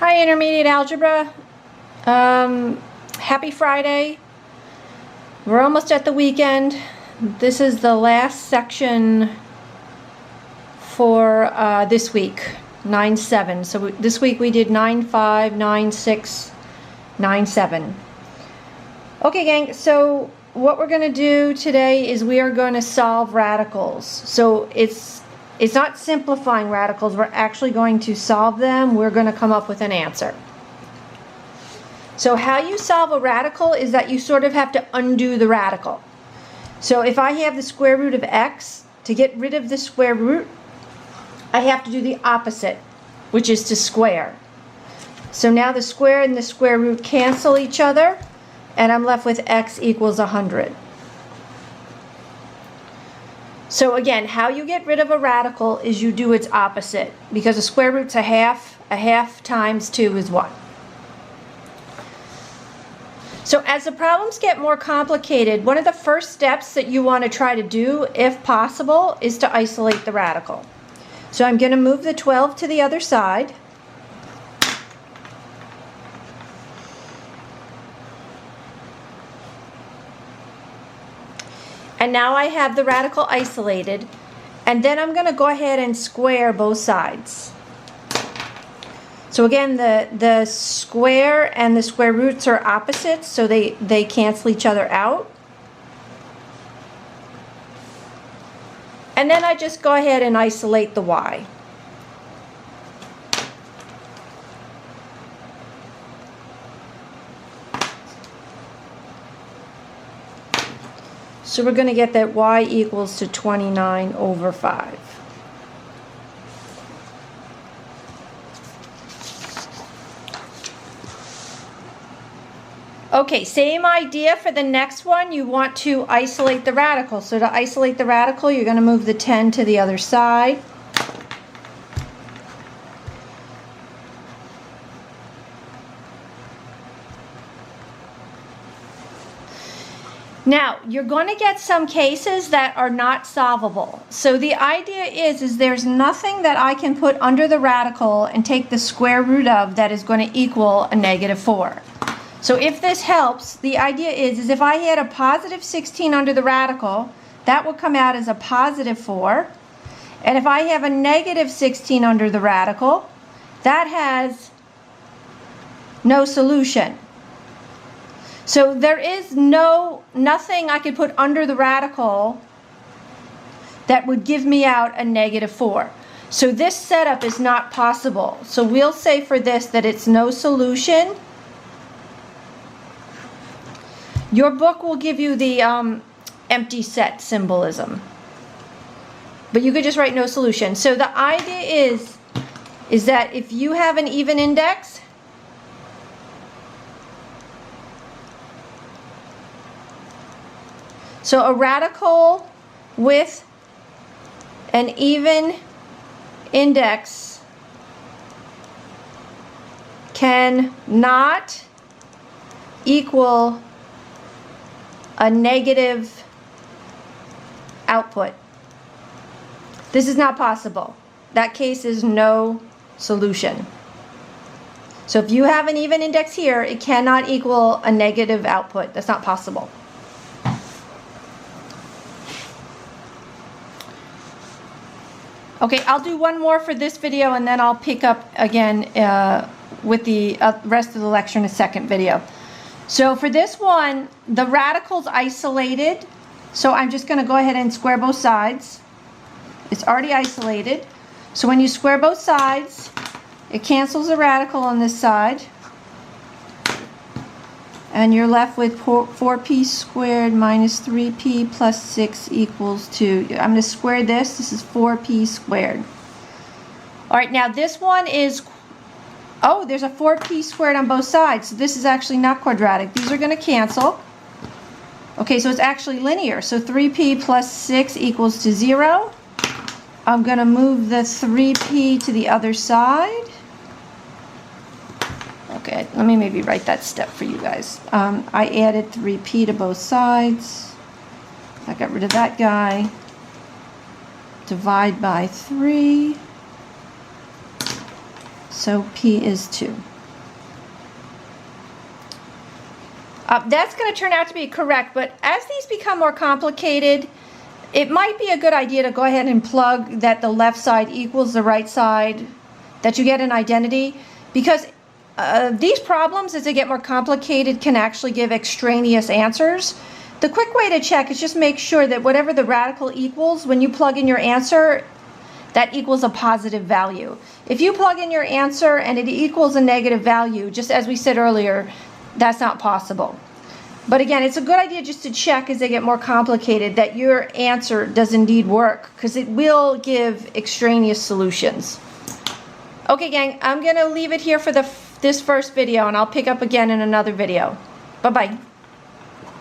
Hi, Intermediate Algebra. Happy Friday. We're almost at the weekend. This is the last section for this week, 9-7. So this week we did 9-5, 9-6, 9-7. Okay, gang, so what we're going to do today is we are going to solve radicals. So it's not simplifying radicals. We're actually going to solve them. We're going to come up with an answer. So how you solve a radical is that you sort of have to undo the radical. So if I have the square root of x, to get rid of the square root, I have to do the opposite, which is to square. So now the square and the square root cancel each other, and I'm left with x equals 100. So again, how you get rid of a radical is you do its opposite, because a square root's a half times 2 is 1. So as the problems get more complicated, one of the first steps that you want to try to do, if possible, is to isolate the radical. So I'm going to move the 12 to the other side. And now I have the radical isolated, and then I'm going to go ahead and square both sides. So again, the square and the square roots are opposites, so they cancel each other out. And then I just go ahead and isolate the y. So we're going to get that y equals to 29 over 5. Okay, same idea for the next one. You want to isolate the radical. So to isolate the radical, you're going to move the 10 to the other side. Now, you're going to get some cases that are not solvable. So the idea is there's nothing that I can put under the radical and take the square root of that is going to equal a -4. So if this helps, the idea is if I had a positive 16 under the radical, that would come out as a +4. And if I have a negative 16 under the radical, that has no solution. So there is nothing I could put under the radical that would give me out a -4. So this setup is not possible. So we'll say for this that it's no solution. Your book will give you the empty set symbolism. But you could just write no solution. So the idea is that if you have an even index, so a radical with an even index cannot equal a negative output. This is not possible. That case is no solution. So if you have an even index here, it cannot equal a negative output. That's not possible. Okay, I'll do one more for this video, and then I'll pick up again with the rest of the lecture in a second video. So for this one, the radical's isolated, so I'm just going to go ahead and square both sides. It's already isolated. So when you square both sides, it cancels the radical on this side. And you're left with 4p squared minus 3p plus 6 equals 2. I'm going to square this. This is 4p squared. All right, now this one is, oh, there's a 4p squared on both sides. So this is actually not quadratic. These are going to cancel. Okay, so it's actually linear. So 3p plus 6 equals to 0. I'm going to move the 3p to the other side. Okay, let me maybe write that step for you guys. I added 3p to both sides. I got rid of that guy. Divide by 3. So p is 2. That's going to turn out to be correct, but as these become more complicated, it might be a good idea to go ahead and plug that the left side equals the right side, that you get an identity, because these problems, as they get more complicated, can actually give extraneous answers. The quick way to check is just make sure that whatever the radical equals, when you plug in your answer, that equals a positive value. If you plug in your answer and it equals a negative value, just as we said earlier, that's not possible. But again, it's a good idea just to check as they get more complicated that your answer does indeed work, because it will give extraneous solutions. Okay, gang, I'm going to leave it here for this first video, and I'll pick up again in another video. Bye-bye.